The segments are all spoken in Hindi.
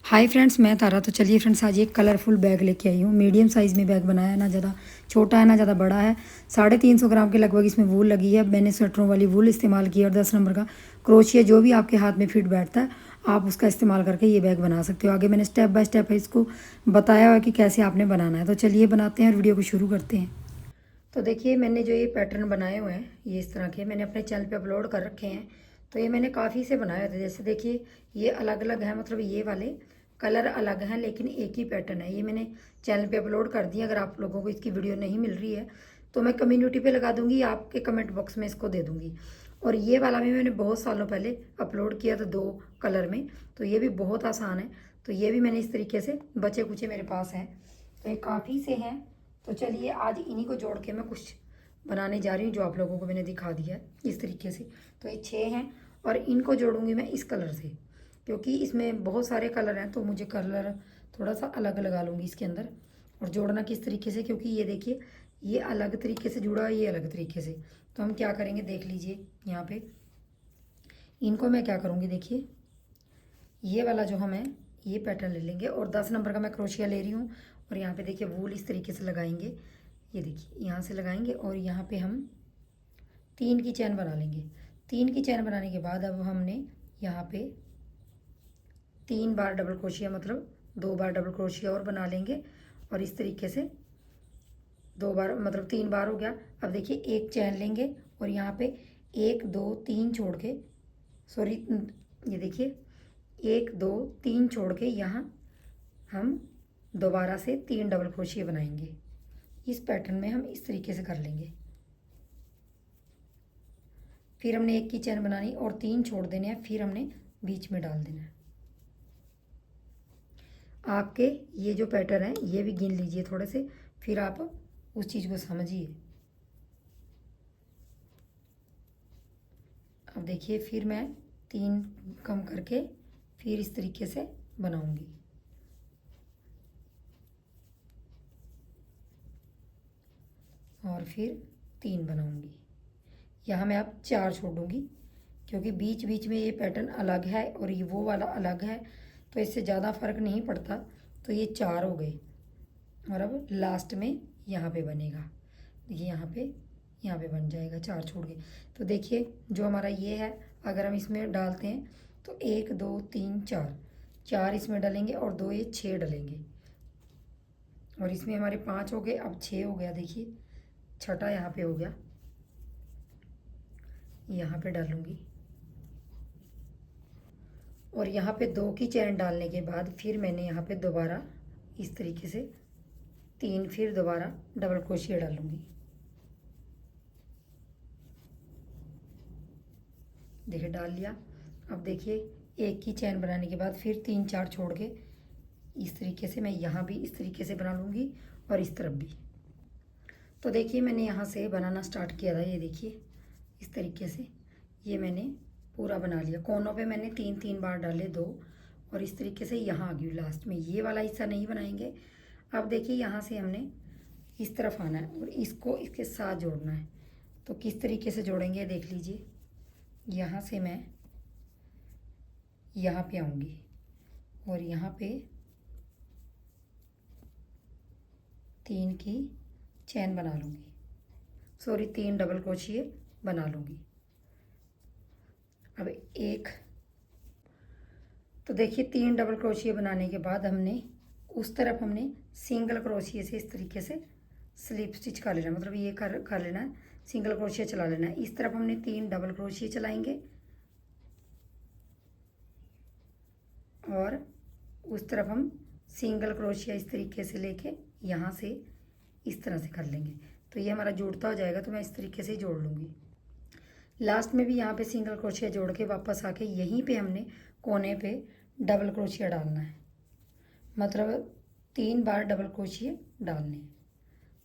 हाय फ्रेंड्स, मैं तारा। तो चलिए फ्रेंड्स, आज एक कलरफुल बैग लेके आई हूँ। मीडियम साइज़ में बैग बनाया है, ना ज़्यादा छोटा है ना ज़्यादा बड़ा है। 350 ग्राम के लगभग इसमें वूल लगी है। मैंने स्वेटरों वाली वूल इस्तेमाल की और 10 नंबर का क्रोशिया, जो भी आपके हाथ में फिट बैठता है आप उसका इस्तेमाल करके ये बैग बना सकते हो। आगे मैंने स्टेप बाय स्टेप इसको बताया हुआ है कि कैसे आपने बनाना है। तो चलिए बनाते हैं और वीडियो को शुरू करते हैं। तो देखिए, मैंने जो ये पैटर्न बनाए हुए हैं ये इस तरह के मैंने अपने चैनल पे अपलोड कर रखे हैं। तो ये मैंने काफ़ी से बनाए थे। जैसे देखिए, ये अलग अलग है, मतलब ये वाले कलर अलग हैं लेकिन एक ही पैटर्न है। ये मैंने चैनल पे अपलोड कर दिया। अगर आप लोगों को इसकी वीडियो नहीं मिल रही है तो मैं कम्युनिटी पे लगा दूंगी, आपके कमेंट बॉक्स में इसको दे दूंगी। और ये वाला भी मैंने बहुत सालों पहले अपलोड किया था 2 कलर में। तो ये भी बहुत आसान है। तो ये भी मैंने इस तरीके से बचे कुचे मेरे पास हैं। तो ये काफ़ी से हैं। तो चलिए, आज इन्हीं को जोड़ के मैं कुछ बनाने जा रही हूँ जो आप लोगों को मैंने दिखा दिया है इस तरीके से। तो ये 6 हैं और इनको जोड़ूंगी मैं इस कलर से, क्योंकि इसमें बहुत सारे कलर हैं तो मुझे कलर थोड़ा सा अलग लगा लूँगी इसके अंदर। और जोड़ना किस तरीके से, क्योंकि ये देखिए, ये अलग तरीके से जुड़ा है, ये अलग तरीके से। तो हम क्या करेंगे देख लीजिए यहाँ पे। इनको मैं क्या करूँगी, देखिए ये वाला जो हम है ये पैटर्न ले लेंगे और 10 नंबर का मैं क्रोशिया ले रही हूँ। और यहाँ पे देखिए वूल इस तरीके से लगाएंगे। ये देखिए यहाँ से लगाएंगे और यहाँ पे हम 3 की चैन बना लेंगे। 3 की चैन बनाने के बाद अब हमने यहाँ पे 3 बार डबल क्रोशिया, मतलब 2 बार डबल क्रोशिया और बना लेंगे। और इस तरीके से 2 बार, मतलब 3 बार हो गया। अब देखिए एक चैन लेंगे और यहाँ पे 1 2 3 छोड़ के, सॉरी, ये देखिए 1 2 3 छोड़ के यहाँ हम दोबारा से 3 डबल क्रोशिया बनाएंगे। इस पैटर्न में हम इस तरीके से कर लेंगे। फिर हमने 1 की चैन बनानी और 3 छोड़ देने हैं, फिर हमने बीच में डाल देना है। आपके ये जो पैटर्न है ये भी गिन लीजिए थोड़े से, फिर आप उस चीज़ को समझिए। अब देखिए, फिर मैं 3 कम करके फिर इस तरीके से बनाऊंगी। और फिर 3 बनाऊंगी। यहाँ मैं अब 4 छोड़ूंगी, क्योंकि बीच बीच में ये पैटर्न अलग है और ये वो वाला अलग है, तो इससे ज़्यादा फर्क नहीं पड़ता। तो ये 4 हो गए और अब लास्ट में यहाँ पे बनेगा। देखिए यहाँ पे बन जाएगा 4 छोड़ के। तो देखिए जो हमारा ये है, अगर हम इसमें डालते हैं तो 1 2 3 4, 4 इसमें डालेंगे और 2 ये 6 डालेंगे। और इसमें हमारे 5 हो गए, अब 6 हो गया। देखिए छठा यहाँ पे हो गया, यहाँ पे डालूंगी। और यहाँ पे 2 की चैन डालने के बाद फिर मैंने यहाँ पे दोबारा इस तरीके से 3 फिर दोबारा डबल क्रोशिया डालूंगी। देखिए डाल लिया। अब देखिए 1 की चैन बनाने के बाद फिर 3 4 छोड़ के इस तरीके से मैं यहाँ भी इस तरीके से बना लूँगी और इस तरफ भी। तो देखिए मैंने यहाँ से बनाना स्टार्ट किया था, ये देखिए इस तरीके से ये मैंने पूरा बना लिया। कोनों पे मैंने 3 3 बार डाले 2, और इस तरीके से यहाँ आ गई लास्ट में। ये वाला हिस्सा नहीं बनाएंगे। अब देखिए यहाँ से हमने इस तरफ आना है और इसको इसके साथ जोड़ना है। तो किस तरीके से जोड़ेंगे देख लीजिए। यहाँ से मैं यहाँ पे आऊँगी और यहाँ पे 3 की चैन बना लूँगी, सॉरी 3 डबल क्रोशिया बना लूँगी। अब एक, तो देखिए 3 डबल क्रोशिया बनाने के बाद हमने उस तरफ हमने सिंगल क्रोशिया से इस तरीके से स्लिप स्टिच कर लेना, मतलब ये कर लेना है, सिंगल क्रोशिया चला लेना है। इस तरफ हमने 3 डबल क्रोशिया चलाएंगे और उस तरफ हम सिंगल क्रोशिया इस तरीके से लेके यहाँ से इस तरह से कर लेंगे। तो ये हमारा जुड़ता हो जाएगा। तो मैं इस तरीके से जोड़ लूँगी। लास्ट में भी यहाँ पे सिंगल क्रोशिया जोड़ के वापस आके यहीं पे हमने कोने पे डबल क्रोशिया डालना है, मतलब 3 बार डबल क्रोशिया डालने हैं।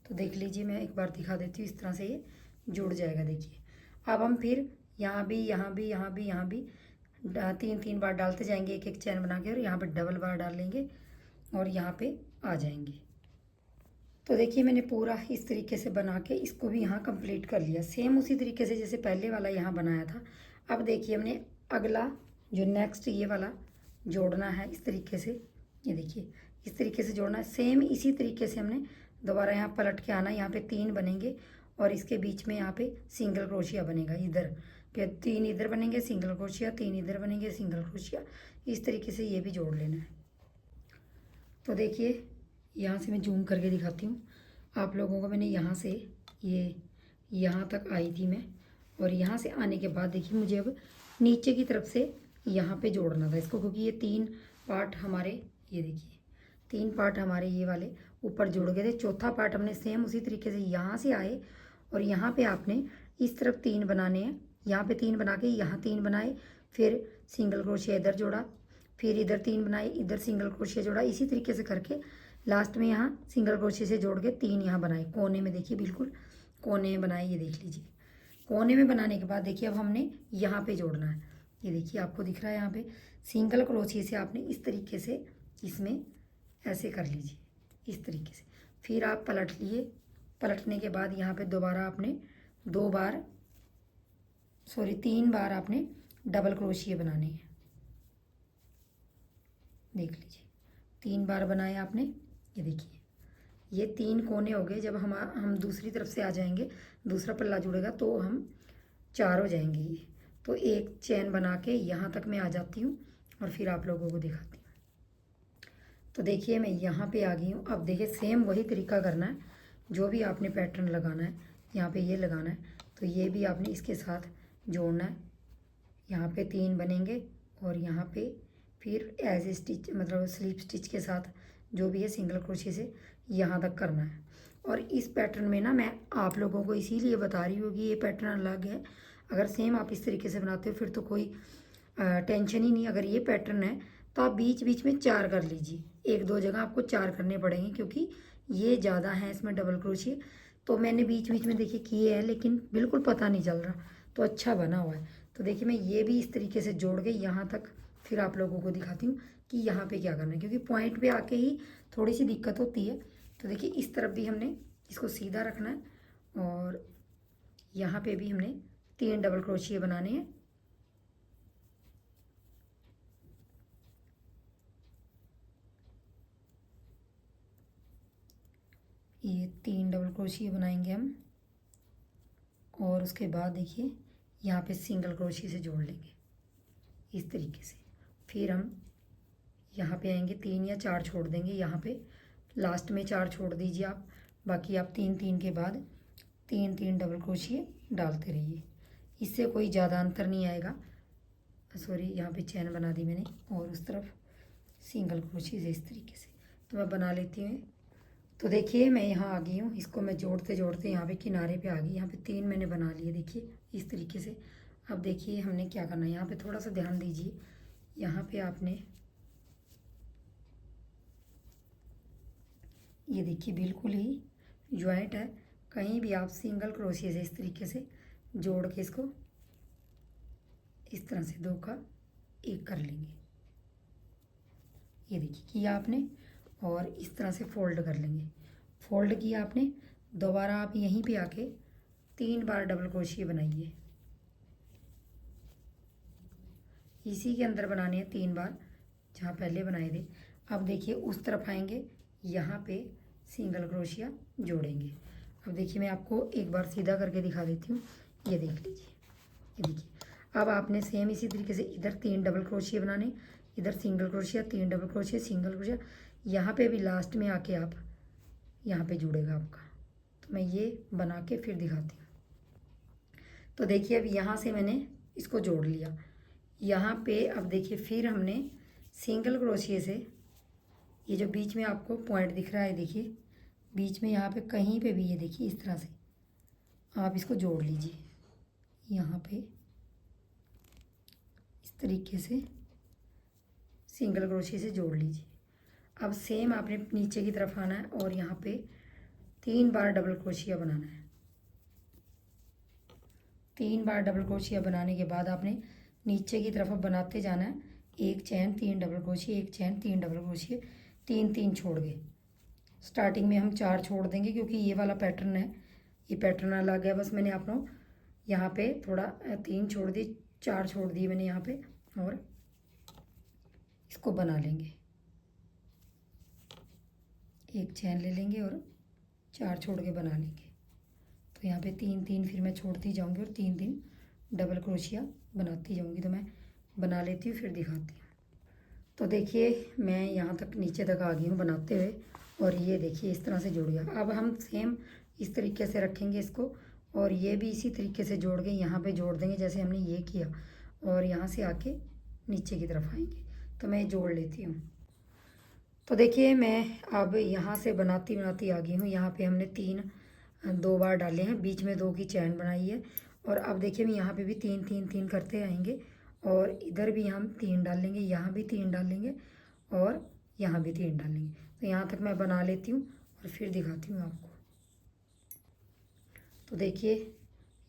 तो देख लीजिए, मैं एक बार दिखा देती हूँ, इस तरह से ये जुड़ जाएगा। देखिए अब हम फिर यहाँ भी यहाँ भी यहाँ भी यहाँ भी 3 3 बार डालते जाएंगे, एक एक चैन बना के, और यहाँ पे डबल बार डाल लेंगे और यहाँ पे आ जाएंगे। तो देखिए मैंने पूरा इस तरीके से बना के इसको भी यहाँ कंप्लीट कर लिया, सेम उसी तरीके से जैसे पहले वाला यहाँ बनाया था। अब देखिए हमने अगला जो नेक्स्ट ये वाला जोड़ना है इस तरीके से। ये देखिए इस तरीके से जोड़ना है। सेम इसी तरीके से हमने दोबारा यहाँ पलट के आना है। यहाँ पे 3 बनेंगे और इसके बीच में यहाँ पे सिंगल क्रोशिया बनेगा इधर, फिर 3 इधर बनेंगे सिंगल क्रोशिया, 3 इधर बनेंगे सिंगल क्रोशिया। इस तरीके से ये भी जोड़ लेना है। तो देखिए यहाँ से मैं जूम करके दिखाती हूँ आप लोगों को। मैंने यहाँ से ये यहाँ तक आई थी मैं, और यहाँ से आने के बाद देखिए मुझे अब नीचे की तरफ से यहाँ पे जोड़ना था इसको, क्योंकि ये 3 पार्ट हमारे, ये देखिए 3 पार्ट हमारे ये वाले ऊपर जुड़ गए थे। चौथा पार्ट हमने सेम उसी तरीके से यहाँ से आए और यहाँ पे आपने इस तरफ 3 बनाने हैं। यहाँ पे 3 बना के यहाँ 3 बनाए, फिर सिंगल क्रोशिया इधर जोड़ा, फिर इधर 3 बनाए, इधर सिंगल क्रोशिया जोड़ा। इसी तरीके से करके लास्ट में यहाँ सिंगल क्रोशिया से जोड़ के 3 यहाँ बनाए कोने में। देखिए बिल्कुल कोने में बनाए, ये देख लीजिए। कोने में बनाने के बाद देखिए अब हमने यहाँ पे जोड़ना है। ये देखिए आपको दिख रहा है यहाँ पे सिंगल क्रोशिया से आपने इस तरीके से इसमें ऐसे कर लीजिए इस तरीके से। फिर आप पलट लिए, पलटने के बाद यहाँ पे दोबारा आपने 3 बार आपने डबल क्रोशिया बनाने हैं। देख लीजिए 3 बार बनाए आपने। ये देखिए ये 3 कोने हो गए। जब हम दूसरी तरफ से आ जाएंगे, दूसरा पल्ला जुड़ेगा तो हम 4 हो जाएंगे ये। तो एक चैन बना के यहाँ तक मैं आ जाती हूँ और फिर आप लोगों को दिखाती हूँ। तो देखिए मैं यहाँ पे आ गई हूँ। अब देखिए सेम वही तरीका करना है, जो भी आपने पैटर्न लगाना है यहाँ पे ये लगाना है, तो ये भी आपने इसके साथ जोड़ना है। यहाँ पे 3 बनेंगे और यहाँ पे फिर एज ए स्टिच, मतलब स्लिप स्टिच के साथ जो भी है सिंगल क्रोशिया से यहाँ तक करना है। और इस पैटर्न में ना मैं आप लोगों को इसीलिए बता रही हूँ कि ये पैटर्न अलग है। अगर सेम आप इस तरीके से बनाते हो फिर तो कोई टेंशन ही नहीं। अगर ये पैटर्न है तो आप बीच बीच में 4 कर लीजिए, 1-2 जगह आपको 4 करने पड़ेंगे, क्योंकि ये ज़्यादा है इसमें डबल क्रोशिया। तो मैंने बीच बीच में देखिए किए हैं लेकिन बिल्कुल पता नहीं चल रहा, तो अच्छा बना हुआ है। तो देखिए मैं ये भी इस तरीके से जोड़ के यहाँ तक फिर आप लोगों को दिखाती हूँ कि यहाँ पे क्या करना है, क्योंकि पॉइंट पे आके ही थोड़ी सी दिक्कत होती है। तो देखिए इस तरफ भी हमने इसको सीधा रखना है और यहाँ पे भी हमने 3 डबल क्रोशिया बनाने हैं। ये 3 डबल क्रोशिया बनाएंगे हम, और उसके बाद देखिए यहाँ पे सिंगल क्रोशिया से जोड़ लेंगे इस तरीके से। फिर हम यहाँ पे आएंगे, 3 या 4 छोड़ देंगे यहाँ पे, लास्ट में 4 छोड़ दीजिए आप, बाकी आप 3-3 के बाद 3-3 डबल क्रोशिया डालते रहिए। इससे कोई ज़्यादा अंतर नहीं आएगा। सॉरी, यहाँ पे चैन बना दी मैंने, और उस तरफ सिंगल क्रोशिया से इस तरीके से। तो मैं बना लेती हूँ। तो देखिए मैं यहाँ आ गई हूँ, इसको मैं जोड़ते जोड़ते यहाँ पे किनारे पे आ गई। यहाँ पे 3 मैंने बना लिए देखिए इस तरीके से। अब देखिए हमने क्या करना है, यहाँ पे थोड़ा सा ध्यान दीजिए। यहाँ पे आपने ये देखिए बिल्कुल ही ज्वाइंट है, कहीं भी आप सिंगल क्रोशिया से इस तरीके से जोड़ के इसको इस तरह से 2 का 1 कर लेंगे। ये देखिए किया आपने, और इस तरह से फोल्ड कर लेंगे। फोल्ड किया आपने, दोबारा आप यहीं पे आके 3 बार डबल क्रोशिया बनाइए। इसी के अंदर बनाने हैं 3 बार जहाँ पहले बनाए थे। अब देखिए उस तरफ आएंगे, यहाँ पे सिंगल क्रोशिया जोड़ेंगे। अब देखिए मैं आपको एक बार सीधा करके दिखा देती हूँ। ये देख लीजिए, ये देखिए। अब आपने सेम इसी तरीके से इधर 3 डबल क्रोशिया बनाने, इधर single crochet, 3 double crochet, single crochet. यहाँ पे भी लास्ट में आके आप यहाँ पे जुड़ेगा आपका। तो मैं ये बना के फिर दिखाती हूँ। तो देखिए अब यहाँ से मैंने इसको जोड़ लिया। यहाँ पे अब देखिए फिर हमने सिंगल क्रोशिया से ये जो बीच में आपको पॉइंट दिख रहा है, देखिए बीच में यहाँ पे कहीं पे भी ये देखिए इस तरह से आप इसको जोड़ लीजिए। यहाँ पे इस तरीके से सिंगल क्रोशिया से जोड़ लीजिए। अब सेम आपने नीचे की तरफ आना है और यहाँ पे 3 बार डबल क्रोशिया बनाना है। 3 बार डबल क्रोशिया बनाने के बाद आपने नीचे की तरफ बनाते जाना है। 1 चैन 3 डबल क्रोशिया, 1 चैन 3 डबल क्रोशिया, 3-3 छोड़ गए। स्टार्टिंग में हम 4 छोड़ देंगे, क्योंकि ये वाला पैटर्न है, ये पैटर्न अलग है। बस मैंने आपको यहाँ पे थोड़ा 3 छोड़ दिए, 4 छोड़ दिए मैंने यहाँ पे, और इसको बना लेंगे। एक चैन ले लेंगे और 4 छोड़ के बना लेंगे। तो यहाँ पे 3 फिर मैं छोड़ती जाऊँगी और 3 डबल क्रोशिया बनाती जाऊँगी। तो मैं बना लेती हूँ फिर दिखाती हूँ। तो देखिए मैं यहाँ तक नीचे तक आ गई हूँ बनाते हुए, और ये देखिए इस तरह से जुड़ गया। अब हम सेम इस तरीके से रखेंगे इसको, और ये भी इसी तरीके से जोड़ के यहाँ पे जोड़ देंगे जैसे हमने ये किया, और यहाँ से आके नीचे की तरफ आएंगे। तो मैं जोड़ लेती हूँ। तो देखिए मैं अब यहाँ से बनाती बनाती आ गई हूँ। यहाँ पे हमने 2 बार डाले हैं, बीच में 2 की चैन बनाई है, और अब देखिए मैं यहाँ पे भी 3 करते आएंगे, और इधर भी हम 3 डाल लेंगे, यहाँ भी 3 डाल लेंगे, और यहाँ भी 3 डाल लेंगे। तो यहाँ तक मैं बना लेती हूँ और फिर दिखाती हूँ आपको। तो देखिए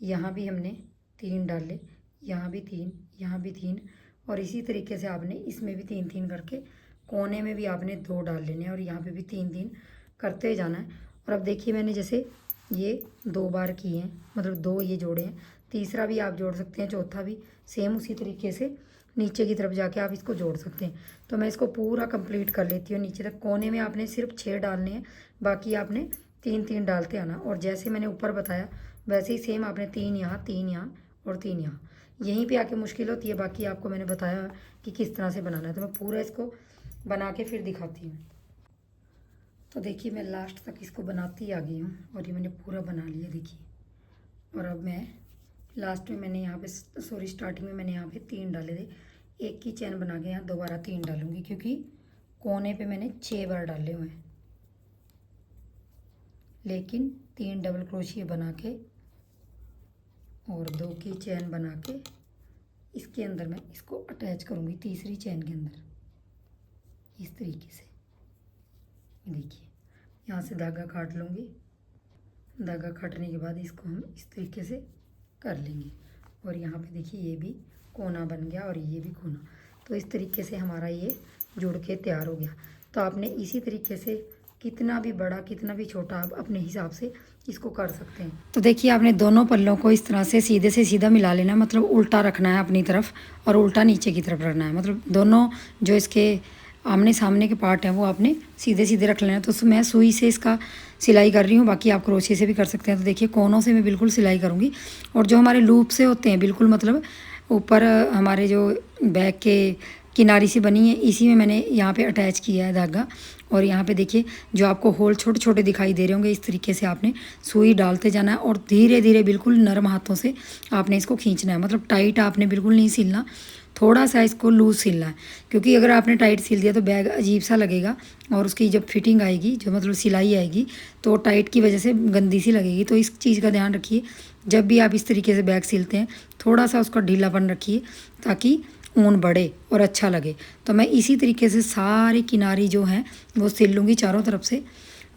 यहाँ भी हमने 3 डाले, यहाँ भी 3, यहाँ भी 3, और इसी तरीके से आपने इसमें भी 3 करके कोने में भी आपने 2 डाल लेने हैं, और यहाँ पे भी 3 करते जाना है। और अब देखिए मैंने जैसे ये 2 बार किए हैं, मतलब 2 ये जोड़े हैं, तीसरा भी आप जोड़ सकते हैं, चौथा भी सेम उसी तरीके से नीचे की तरफ जाके आप इसको जोड़ सकते हैं। तो मैं इसको पूरा कंप्लीट कर लेती हूँ नीचे तक। कोने में आपने सिर्फ 6 डालने हैं, बाकी आपने 3 डालते आना, और जैसे मैंने ऊपर बताया वैसे ही सेम आपने 3 यहाँ, 3 यहाँ और 3 यहाँ। यहीं पे आके मुश्किल होती है, बाकी आपको मैंने बताया कि किस तरह से बनाना है। तो मैं पूरा इसको बना के फिर दिखाती हूँ। तो देखिए मैं लास्ट तक इसको बनाती आ गई हूँ, और ये मैंने पूरा बना लिया देखिए। और अब मैं लास्ट में मैंने यहाँ पे स्टार्टिंग में मैंने यहाँ पे 3 डाले थे, एक की चैन बना के यहाँ दोबारा 3 डालूंगी, क्योंकि कोने पे मैंने 6 बार डाले हुए हैं, लेकिन 3 डबल क्रोशिया बना के और 2 की चैन बना के इसके अंदर मैं इसको अटैच करूँगी तीसरी चैन के अंदर, इस तरीके से। देखिए यहाँ से धागा काट लूँगी, धागा काटने के बाद इसको हम इस तरीके से कर लेंगे, और यहाँ पे देखिए ये भी कोना बन गया और ये भी कोना। तो इस तरीके से हमारा ये जुड़ के तैयार हो गया। तो आपने इसी तरीके से कितना भी बड़ा कितना भी छोटा आप अपने हिसाब से इसको कर सकते हैं। तो देखिए आपने दोनों पल्लों को इस तरह से सीधा मिला लेना है, मतलब उल्टा रखना है अपनी तरफ, और उल्टा नीचे की तरफ रखना है। मतलब दोनों जो इसके आमने सामने के पार्ट हैं वो आपने सीधे रख लेना है। तो मैं सुई से इसका सिलाई कर रही हूँ, बाकी आप क्रोशिया से भी कर सकते हैं। तो देखिए कोनों से मैं बिल्कुल सिलाई करूँगी, और जो हमारे लूप से होते हैं बिल्कुल, मतलब ऊपर हमारे जो बैक के किनारी से बनी है, इसी में मैंने यहाँ पे अटैच किया है धागा। और यहाँ पे देखिए जो आपको होल छोटे छोटे दिखाई दे रहे होंगे, इस तरीके से आपने सुई डालते जाना है, और धीरे धीरे बिल्कुल नरम हाथों से आपने इसको खींचना है। मतलब टाइट आपने बिल्कुल नहीं सिलना, थोड़ा सा इसको लूज़ सिलना है, क्योंकि अगर आपने टाइट सिल दिया तो बैग अजीब सा लगेगा, और उसकी जब फिटिंग आएगी, जो मतलब सिलाई आएगी, तो टाइट की वजह से गंदी सी लगेगी। तो इस चीज़ का ध्यान रखिए, जब भी आप इस तरीके से बैग सिलते हैं थोड़ा सा उसका ढीलापन रखिए, ताकि ऊन बढ़े और अच्छा लगे। तो मैं इसी तरीके से सारी किनारी जो हैं वो सिल लूँगी चारों तरफ से।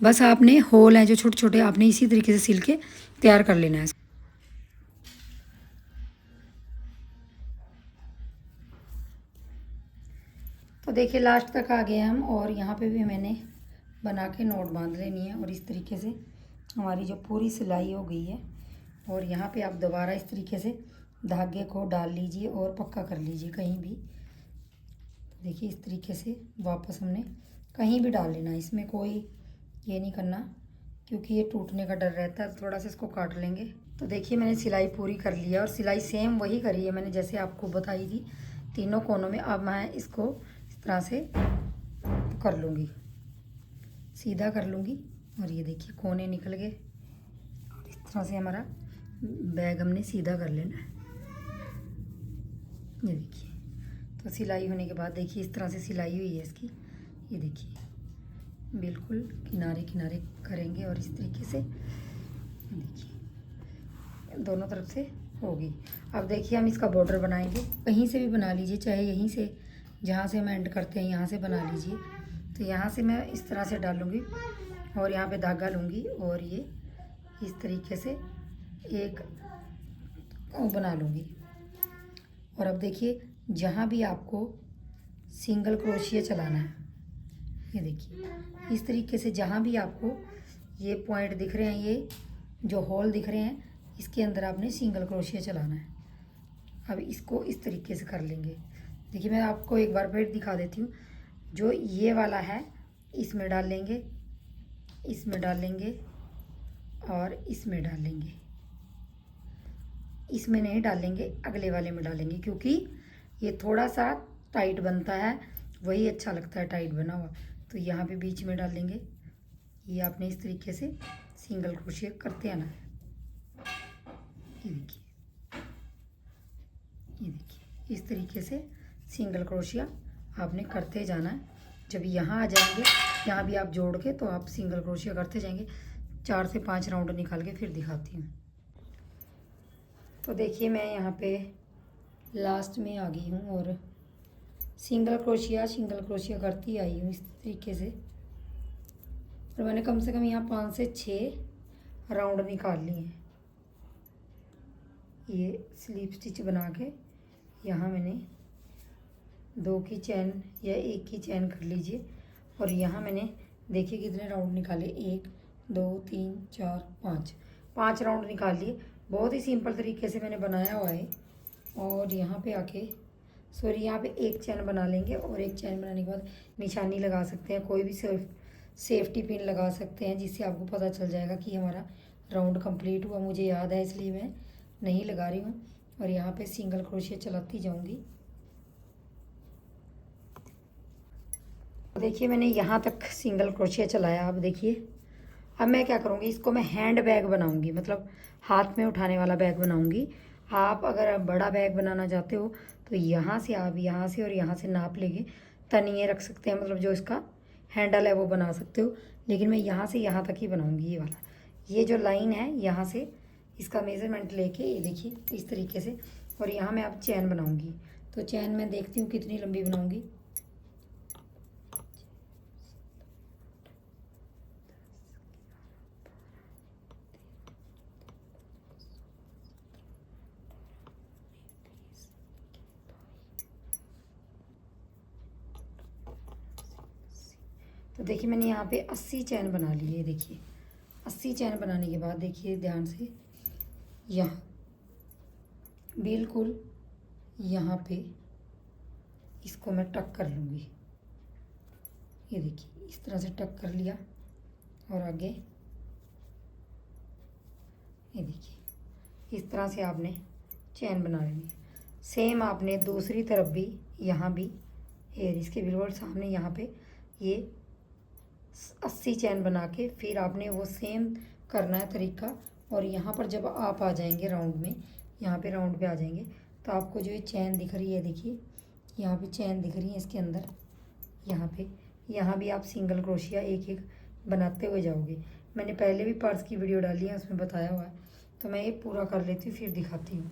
बस आपने होल हैं जो छोटे छोटे, आपने इसी तरीके से सिल के तैयार कर लेना है। तो देखिए लास्ट तक आ गए हम, और यहाँ पे भी मैंने बना के नोट बांध लेनी है, और इस तरीके से हमारी जो पूरी सिलाई हो गई है। और यहाँ पे आप दोबारा इस तरीके से धागे को डाल लीजिए और पक्का कर लीजिए कहीं भी। देखिए इस तरीके से वापस हमने कहीं भी डाल लेना, इसमें कोई ये नहीं करना, क्योंकि ये टूटने का डर रहता है। थोड़ा सा इसको काट लेंगे। तो देखिए मैंने सिलाई पूरी कर लिया, और सिलाई सेम वही करी है मैंने जैसे आपको बताई थी, तीनों कोनों में। अब मैं इसको इस तरह से कर लूँगी, सीधा कर लूँगी, और ये देखिए कोने निकल गए, और इस तरह से हमारा बैग हमने सीधा कर लेना है। ये देखिए, तो सिलाई होने के बाद देखिए इस तरह से सिलाई हुई है इसकी। ये देखिए बिल्कुल किनारे किनारे करेंगे, और इस तरीके से देखिए दोनों तरफ से होगी। अब देखिए हम इसका बॉर्डर बनाएंगे, कहीं से भी बना लीजिए, चाहे यहीं से जहाँ से हम एंड करते हैं यहाँ से बना लीजिए। तो यहाँ से मैं इस तरह से डालूँगी, और यहाँ पे धागा लूँगी, और ये इस तरीके से एक बना लूँगी। और अब देखिए जहाँ भी आपको सिंगल क्रोशिया चलाना है, ये देखिए इस तरीके से जहाँ भी आपको ये पॉइंट दिख रहे हैं, ये जो होल दिख रहे हैं, इसके अंदर आपने सिंगल क्रोशिया चलाना है। अब इसको इस तरीके से कर लेंगे, देखिए मैं आपको एक बार फिर दिखा देती हूँ। जो ये वाला है इसमें डाल लेंगे, इसमें डाल लेंगे और इसमें डाल लेंगे। इसमें नहीं डालेंगे, अगले वाले में डालेंगे, क्योंकि ये थोड़ा सा टाइट बनता है, वही अच्छा लगता है टाइट बना हुआ। तो यहाँ पे बीच में डाल लेंगे। ये आपने इस तरीके से सिंगल क्रोशिया करते आना है। ये देखिए, ये देखिए, इस तरीके से सिंगल क्रोशिया आपने करते जाना है। जब यहाँ आ जाएंगे, यहाँ भी आप जोड़ के तो आप सिंगल क्रोशिया करते जाएंगे। 4 से 5 राउंड निकाल के फिर दिखाती हूँ। तो देखिए मैं यहाँ पे लास्ट में आ गई हूँ और सिंगल क्रोशिया करती आई हूँ इस तरीके से। और मैंने कम से कम यहाँ 5 से 6 राउंड निकाल लिए हैं। ये स्लीप स्टिच बना के यहाँ मैंने 2 की चैन या 1 की चैन कर लीजिए। और यहाँ मैंने देखिए कितने राउंड निकाले, 1 2 3 4 5 राउंड निकाल लिए। बहुत ही सिंपल तरीके से मैंने बनाया हुआ है। और यहाँ पे आके यहाँ पे 1 चैन बना लेंगे और 1 चैन बनाने के बाद निशानी लगा सकते हैं, कोई भी सेफ्टी पिन लगा सकते हैं, जिससे आपको पता चल जाएगा कि हमारा राउंड कंप्लीट हुआ। मुझे याद है इसलिए मैं नहीं लगा रही हूँ। और यहाँ पे सिंगल क्रोशिया चलाती जाऊँगी। देखिए मैंने यहाँ तक सिंगल क्रोशिया चलाया। अब देखिए, अब मैं क्या करूँगी, इसको मैं हैंड बैग बनाऊँगी, मतलब हाथ में उठाने वाला बैग बनाऊँगी। आप अगर बड़ा बैग बनाना चाहते हो तो यहाँ से आप यहाँ से और यहाँ से नाप लेके तनिए रख सकते हैं, मतलब जो इसका हैंडल है वो बना सकते हो। लेकिन मैं यहाँ से यहाँ तक ही बनाऊँगी। ये वाला, ये जो लाइन है यहाँ से इसका मेज़रमेंट लेके, ये देखिए इस तरीके से। और यहाँ मैं अब चैन बनाऊँगी। तो चैन मैं देखती हूँ कितनी लंबी बनाऊँगी। तो देखिए मैंने यहाँ पे 80 चैन बना ली है। देखिए 80 चैन बनाने के बाद देखिए ध्यान से, यहाँ बिल्कुल यहाँ पे इसको मैं टक कर लूँगी। ये देखिए इस तरह से टक कर लिया। और आगे ये देखिए इस तरह से आपने चैन बना लेनी है। सेम आपने दूसरी तरफ भी, यहाँ भी हेयर इसके बिल्कुल सामने यहाँ पे ये 80 चैन बना के फिर आपने वो सेम करना है तरीका। और यहाँ पर जब आप आ जाएंगे राउंड में, यहाँ पे राउंड पे आ जाएंगे तो आपको जो ये चैन दिख रही है, देखिए यहाँ पे चैन दिख रही है इसके अंदर, यहाँ पे, यहाँ भी आप सिंगल क्रोशिया एक एक बनाते हुए जाओगे। मैंने पहले भी पर्स की वीडियो डाली है, उसमें बताया हुआ है। तो मैं ये पूरा कर लेती हूँ फिर दिखाती हूँ।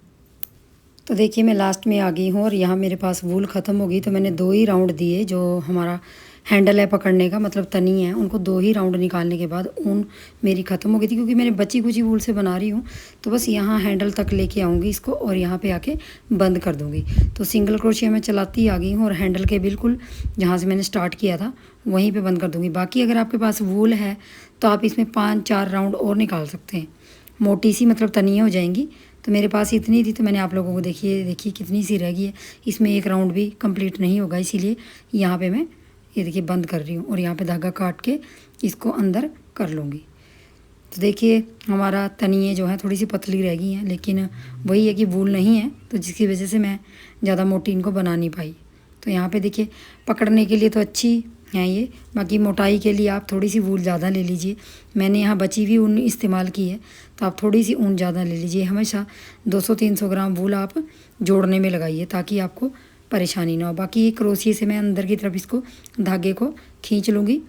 तो देखिए मैं लास्ट में आ गई हूँ और यहाँ मेरे पास वूल ख़त्म हो गई। तो मैंने 2 ही राउंड दिए, जो हमारा हैंडल है पकड़ने का, मतलब तनी है, उनको 2 ही राउंड निकालने के बाद ऊन मेरी ख़त्म हो गई थी। क्योंकि मैंने बची कुची वूल से बना रही हूँ, तो बस यहाँ हैंडल तक लेके आऊँगी इसको और यहाँ पे आके बंद कर दूँगी। तो सिंगल क्रोशिया मैं चलाती आ गई हूँ और हैंडल के बिल्कुल जहाँ से मैंने स्टार्ट किया था वहीं पर बंद कर दूँगी। बाकी अगर आपके पास वूल है तो आप इसमें 5-4 राउंड और निकाल सकते हैं, मोटी सी मतलब तनियाँ हो जाएंगी। तो मेरे पास इतनी थी तो मैंने आप लोगों को देखिए कितनी सी रह गई है। इसमें 1 राउंड भी कंप्लीट नहीं होगा, इसीलिए यहाँ पे मैं ये देखिए बंद कर रही हूँ और यहाँ पे धागा काट के इसको अंदर कर लूँगी। तो देखिए हमारा तनिए जो है थोड़ी सी पतली रह गई हैं, लेकिन वही है कि वूल नहीं है, तो जिसकी वजह से मैं ज़्यादा मोटी इनको बना नहीं पाई। तो यहाँ पे देखिए पकड़ने के लिए तो अच्छी है ये, बाकी मोटाई के लिए आप थोड़ी सी वूल ज़्यादा ले लीजिए। मैंने यहाँ बची हुई ऊन इस्तेमाल की है, तो आप थोड़ी सी ऊन ज़्यादा ले लीजिए। हमेशा 200-300 ग्राम वूल आप जोड़ने में लगाइए ताकि आपको परेशानी ना हो। बाकी ये क्रोशिये से मैं अंदर की तरफ इसको धागे को खींच लूँगी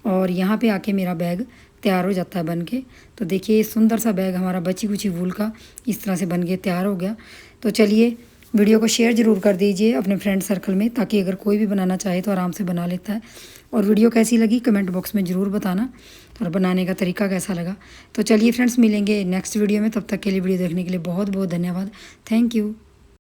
और यहाँ पे आके मेरा बैग तैयार हो जाता है बन के। तो देखिए सुंदर सा बैग हमारा बची कुची वूल का इस तरह से बन के तैयार हो गया। तो चलिए वीडियो को शेयर ज़रूर कर दीजिए अपने फ्रेंड सर्कल में, ताकि अगर कोई भी बनाना चाहे तो आराम से बना लेता है। और वीडियो कैसी लगी कमेंट बॉक्स में ज़रूर बताना और बनाने का तरीका कैसा लगा। तो चलिए फ्रेंड्स मिलेंगे नेक्स्ट वीडियो में, तब तक के लिए वीडियो देखने के लिए बहुत बहुत धन्यवाद। Thank you.